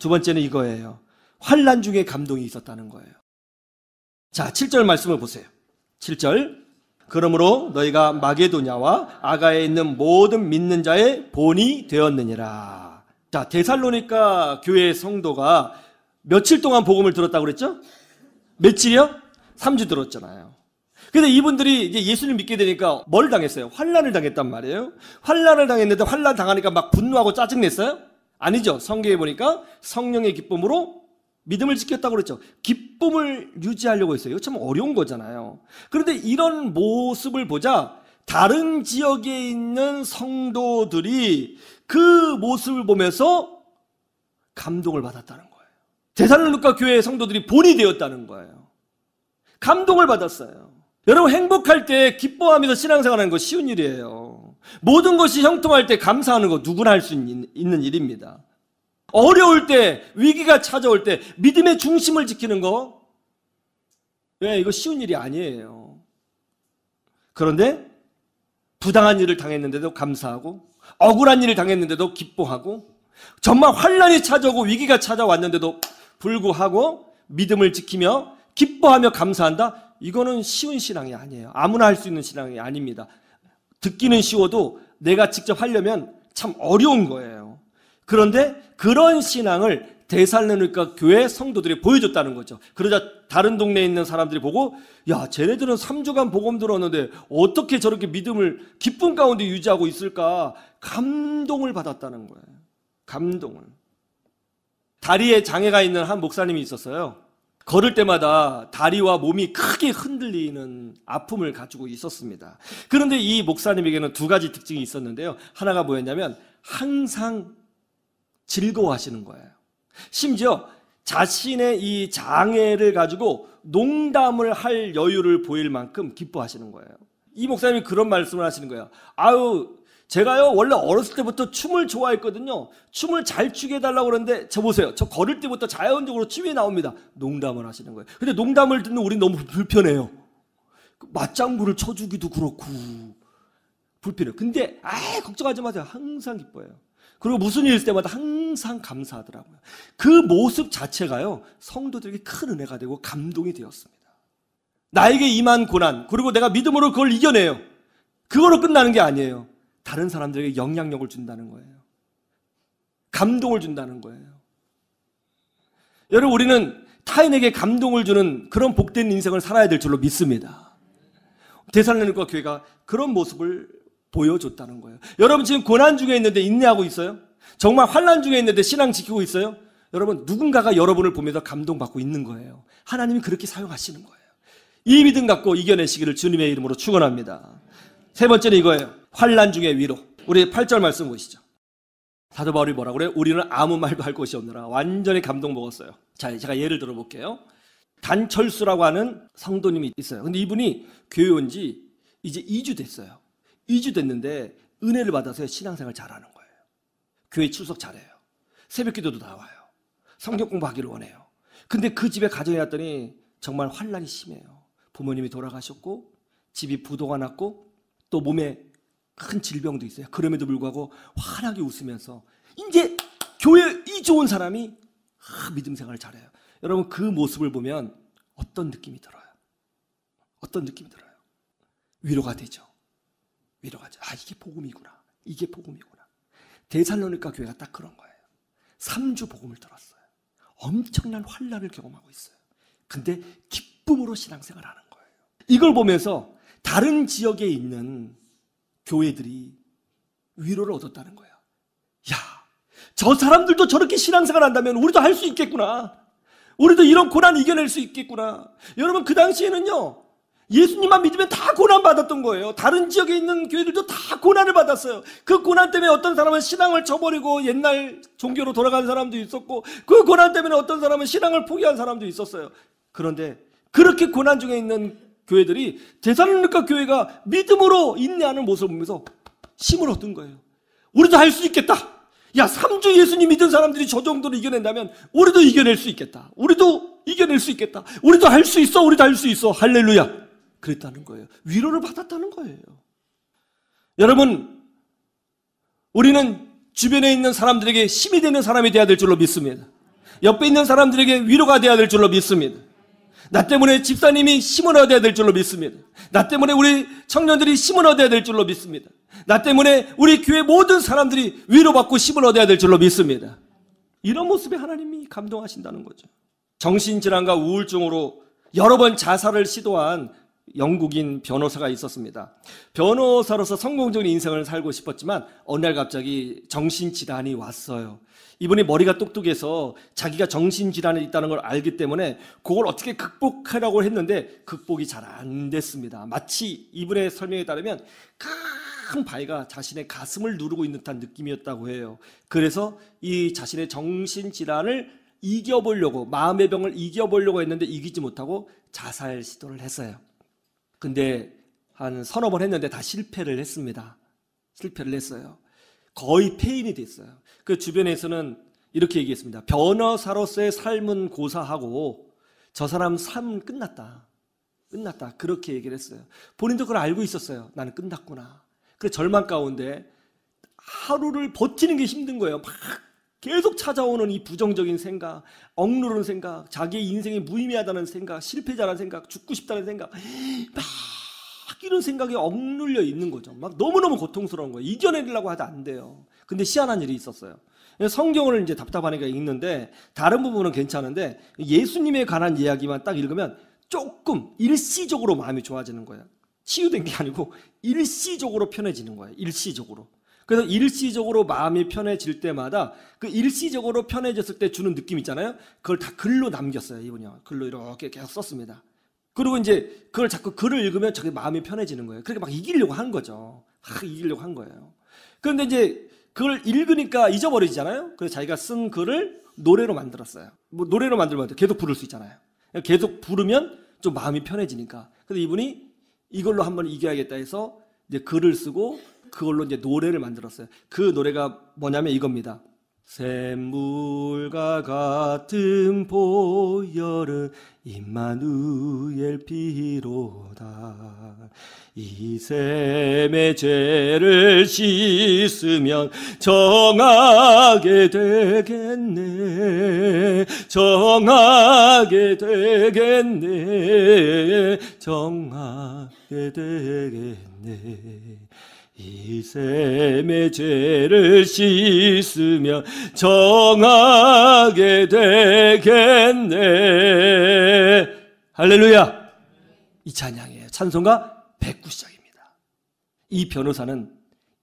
두 번째는 이거예요. 환난 중에 감동이 있었다는 거예요. 자, 7절 말씀을 보세요. 7절. 그러므로 너희가 마게도냐와 아가에 있는 모든 믿는 자의 본이 되었느니라. 자, 데살로니가 교회 성도가 며칠 동안 복음을 들었다고 그랬죠? 며칠이요? 3주 들었잖아요. 근데 이분들이 이제 예수님 믿게 되니까 뭘 당했어요? 환난을 당했단 말이에요. 환난을 당했는데 환난 당하니까 막 분노하고 짜증냈어요? 아니죠. 성경에 보니까 성령의 기쁨으로 믿음을 지켰다고 그랬죠. 기쁨을 유지하려고 했어요. 이거 참 어려운 거잖아요. 그런데 이런 모습을 보자 다른 지역에 있는 성도들이 그 모습을 보면서 감동을 받았다는 거예요. 데살로니가 교회 성도들이 본이 되었다는 거예요. 감동을 받았어요. 여러분, 행복할 때 기뻐하면서 신앙생활하는 거 쉬운 일이에요. 모든 것이 형통할 때 감사하는 거 누구나 할 수 있는 일입니다. 어려울 때, 위기가 찾아올 때 믿음의 중심을 지키는 거, 이거 쉬운 일이 아니에요. 그런데 부당한 일을 당했는데도 감사하고, 억울한 일을 당했는데도 기뻐하고, 정말 환난이 찾아오고 위기가 찾아왔는데도 불구하고 믿음을 지키며 기뻐하며 감사한다? 이거는 쉬운 신앙이 아니에요. 아무나 할 수 있는 신앙이 아닙니다. 듣기는 쉬워도 내가 직접 하려면 참 어려운 거예요. 그런데 그런 신앙을 데살로니가 교회 성도들이 보여줬다는 거죠. 그러자 다른 동네에 있는 사람들이 보고, 야, 쟤네들은 3주간 복음 들었는데 어떻게 저렇게 믿음을 기쁨 가운데 유지하고 있을까? 감동을 받았다는 거예요. 감동을. 다리에 장애가 있는 한 목사님이 있었어요. 걸을 때마다 다리와 몸이 크게 흔들리는 아픔을 가지고 있었습니다. 그런데 이 목사님에게는 두 가지 특징이 있었는데요. 하나가 뭐였냐면 항상 즐거워하시는 거예요. 심지어 자신의 이 장애를 가지고 농담을 할 여유를 보일 만큼 기뻐하시는 거예요. 이 목사님이 그런 말씀을 하시는 거예요. 아유, 제가요 원래 어렸을 때부터 춤을 좋아했거든요. 춤을 잘 추게 해달라고 그러는데 저 보세요. 저 걸을 때부터 자연적으로 춤이 나옵니다. 농담을 하시는 거예요. 근데 농담을 듣는 우리 너무 불편해요. 맞장구를 쳐주기도 그렇고 불편해요. 근데 걱정하지 마세요. 항상 기뻐해요. 그리고 무슨 일 있을 때마다 항상 감사하더라고요. 그 모습 자체가요 성도들에게 큰 은혜가 되고 감동이 되었습니다. 나에게 임한 고난, 그리고 내가 믿음으로 그걸 이겨내요. 그거로 끝나는 게 아니에요. 다른 사람들에게 영향력을 준다는 거예요. 감동을 준다는 거예요. 여러분, 우리는 타인에게 감동을 주는 그런 복된 인생을 살아야 될 줄로 믿습니다. 데살로니가 교회가 그런 모습을 보여줬다는 거예요. 여러분, 지금 고난 중에 있는데 인내하고 있어요? 정말 환난 중에 있는데 신앙 지키고 있어요? 여러분, 누군가가 여러분을 보면서 감동받고 있는 거예요. 하나님이 그렇게 사용하시는 거예요. 이 믿음 갖고 이겨내시기를 주님의 이름으로 축원합니다. 세 번째는 이거예요. 환난 중의 위로. 우리 8절 말씀 보시죠. 사도 바울이 뭐라고 그래요? 우리는 아무 말도 할 것이 없느라. 완전히 감동 먹었어요. 자, 제가 예를 들어볼게요. 단철수라고 하는 성도님이 있어요. 근데 이분이 교회 온 지 이제 2주 됐어요. 2주 됐는데 은혜를 받아서 신앙생활 잘하는 거예요. 교회 출석 잘해요. 새벽 기도도 나와요. 성경 공부하기를 원해요. 근데 그 집에 가정에 왔더니 정말 환난이 심해요. 부모님이 돌아가셨고 집이 부도가 났고 또 몸에 큰 질병도 있어요. 그럼에도 불구하고 환하게 웃으면서 이제 교회 이 좋은 사람이 믿음 생활을 잘해요. 여러분, 그 모습을 보면 어떤 느낌이 들어요? 어떤 느낌이 들어요? 위로가 되죠. 위로가 되죠. 이게 복음이구나. 이게 복음이구나. 데살로니가 교회가 딱 그런 거예요. 3주 복음을 들었어요. 엄청난 환난을 경험하고 있어요. 근데 기쁨으로 신앙생활을 하는 거예요. 이걸 보면서 다른 지역에 있는 교회들이 위로를 얻었다는 거예요. 야, 저 사람들도 저렇게 신앙생활 한다면 우리도 할 수 있겠구나. 우리도 이런 고난 이겨낼 수 있겠구나. 여러분, 그 당시에는요 예수님만 믿으면 다 고난 받았던 거예요. 다른 지역에 있는 교회들도 다 고난을 받았어요. 그 고난 때문에 어떤 사람은 신앙을 저버리고 옛날 종교로 돌아간 사람도 있었고, 그 고난 때문에 어떤 사람은 신앙을 포기한 사람도 있었어요. 그런데 그렇게 고난 중에 있는 교회들이 데살로니가 교회가 믿음으로 인내하는 모습을 보면서 힘을 얻은 거예요. 우리도 할 수 있겠다. 야, 3주 예수님 믿은 사람들이 저 정도로 이겨낸다면 우리도 이겨낼 수 있겠다. 우리도 이겨낼 수 있겠다. 우리도 할 수 있어. 우리도 할 수 있어. 할렐루야. 그랬다는 거예요. 위로를 받았다는 거예요. 여러분, 우리는 주변에 있는 사람들에게 힘이 되는 사람이 되어야 될 줄로 믿습니다. 옆에 있는 사람들에게 위로가 되어야 될 줄로 믿습니다. 나 때문에 집사님이 힘을 얻어야 될 줄로 믿습니다. 나 때문에 우리 청년들이 힘을 얻어야 될 줄로 믿습니다. 나 때문에 우리 교회 모든 사람들이 위로받고 힘을 얻어야 될 줄로 믿습니다. 이런 모습에 하나님이 감동하신다는 거죠. 정신질환과 우울증으로 여러 번 자살을 시도한 영국인 변호사가 있었습니다. 변호사로서 성공적인 인생을 살고 싶었지만 어느 날 갑자기 정신질환이 왔어요. 이분이 머리가 똑똑해서 자기가 정신질환이 있다는 걸 알기 때문에 그걸 어떻게 극복하려고 했는데 극복이 잘 안 됐습니다. 마치 이분의 설명에 따르면 큰 바위가 자신의 가슴을 누르고 있는 듯한 느낌이었다고 해요. 그래서 이 자신의 정신질환을 이겨보려고, 마음의 병을 이겨보려고 했는데 이기지 못하고 자살 시도를 했어요. 근데 한 서너 번 했는데 다 실패를 했습니다. 실패를 했어요. 거의 폐인이 됐어요. 그 주변에서는 이렇게 얘기했습니다. 변호사로서의 삶은 고사하고 저 사람 삶은 끝났다. 끝났다. 그렇게 얘기를 했어요. 본인도 그걸 알고 있었어요. 나는 끝났구나. 그래서 절망 가운데 하루를 버티는 게 힘든 거예요. 막 계속 찾아오는 이 부정적인 생각, 억누르는 생각, 자기의 인생이 무의미하다는 생각, 실패자라는 생각, 죽고 싶다는 생각, 막 이런 생각이 억눌려 있는 거죠. 막 너무너무 고통스러운 거예요. 이겨내려고 하도 안 돼요. 근데 희한한 일이 있었어요. 성경을 이제 답답하니까 읽는데 다른 부분은 괜찮은데 예수님에 관한 이야기만 딱 읽으면 조금 일시적으로 마음이 좋아지는 거예요. 치유된 게 아니고 일시적으로 편해지는 거예요. 일시적으로. 그래서 일시적으로 마음이 편해질 때마다 그 일시적으로 편해졌을 때 주는 느낌 있잖아요. 그걸 다 글로 남겼어요. 이분이요. 글로 이렇게 계속 썼습니다. 그리고 이제 그걸 자꾸 글을 읽으면 자기 마음이 편해지는 거예요. 그렇게 막 이기려고 한 거죠. 막 이기려고 한 거예요. 그런데 이제 그걸 읽으니까 잊어버리잖아요. 그래서 자기가 쓴 글을 노래로 만들었어요. 뭐 노래로 만들면 계속 부를 수 있잖아요. 계속 부르면 좀 마음이 편해지니까. 그래서 이분이 이걸로 한번 이겨야겠다 해서 이제 글을 쓰고 그걸로 이제 노래를 만들었어요. 그 노래가 뭐냐면 이겁니다. 샘물과 같은 보혈은 임마누엘 피로다. 이 샘의 죄를 씻으면 정하게 되겠네. 정하게 되겠네. 정하게 되겠네. 이 샘의 죄를 씻으면 정하게 되겠네. 할렐루야. 이 찬양이에요. 찬송가 109시작입니다. 이 변호사는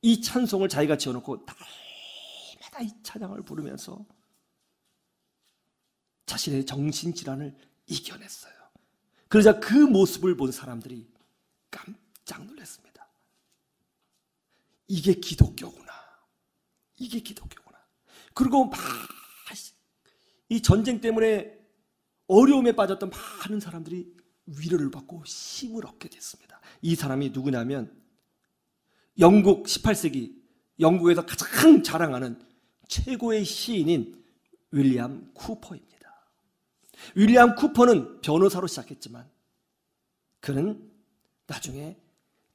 이 찬송을 자기가 지어놓고 날마다 이 찬양을 부르면서 자신의 정신질환을 이겨냈어요. 그러자 그 모습을 본 사람들이 깜짝 놀랐습니다. 이게 기독교구나. 이게 기독교구나. 그리고 막 이 전쟁 때문에 어려움에 빠졌던 많은 사람들이 위로를 받고 힘을 얻게 됐습니다. 이 사람이 누구냐면 영국 18세기 영국에서 가장 자랑하는 최고의 시인인 윌리엄 쿠퍼입니다. 윌리엄 쿠퍼는 변호사로 시작했지만 그는 나중에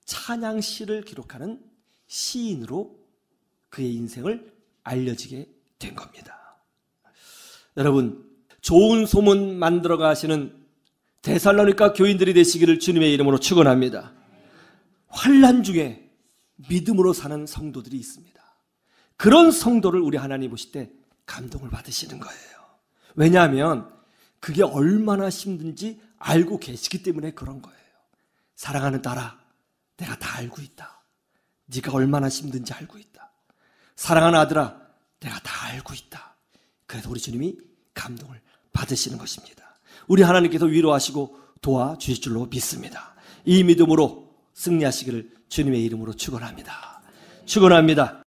찬양시를 기록하는 시인으로 그의 인생을 알려지게 된 겁니다. 여러분, 좋은 소문 만들어 가시는 데살로니가 교인들이 되시기를 주님의 이름으로 축원합니다. 환난 중에 믿음으로 사는 성도들이 있습니다. 그런 성도를 우리 하나님 보실 때 감동을 받으시는 거예요. 왜냐하면 그게 얼마나 힘든지 알고 계시기 때문에 그런 거예요. 사랑하는 딸아, 내가 다 알고 있다. 네가 얼마나 힘든지 알고 있다. 사랑하는 아들아, 내가 다 알고 있다. 그래서 우리 주님이 감동을 받으시는 것입니다. 우리 하나님께서 위로하시고 도와주실 줄로 믿습니다. 이 믿음으로 승리하시기를 주님의 이름으로 축원합니다. 축원합니다.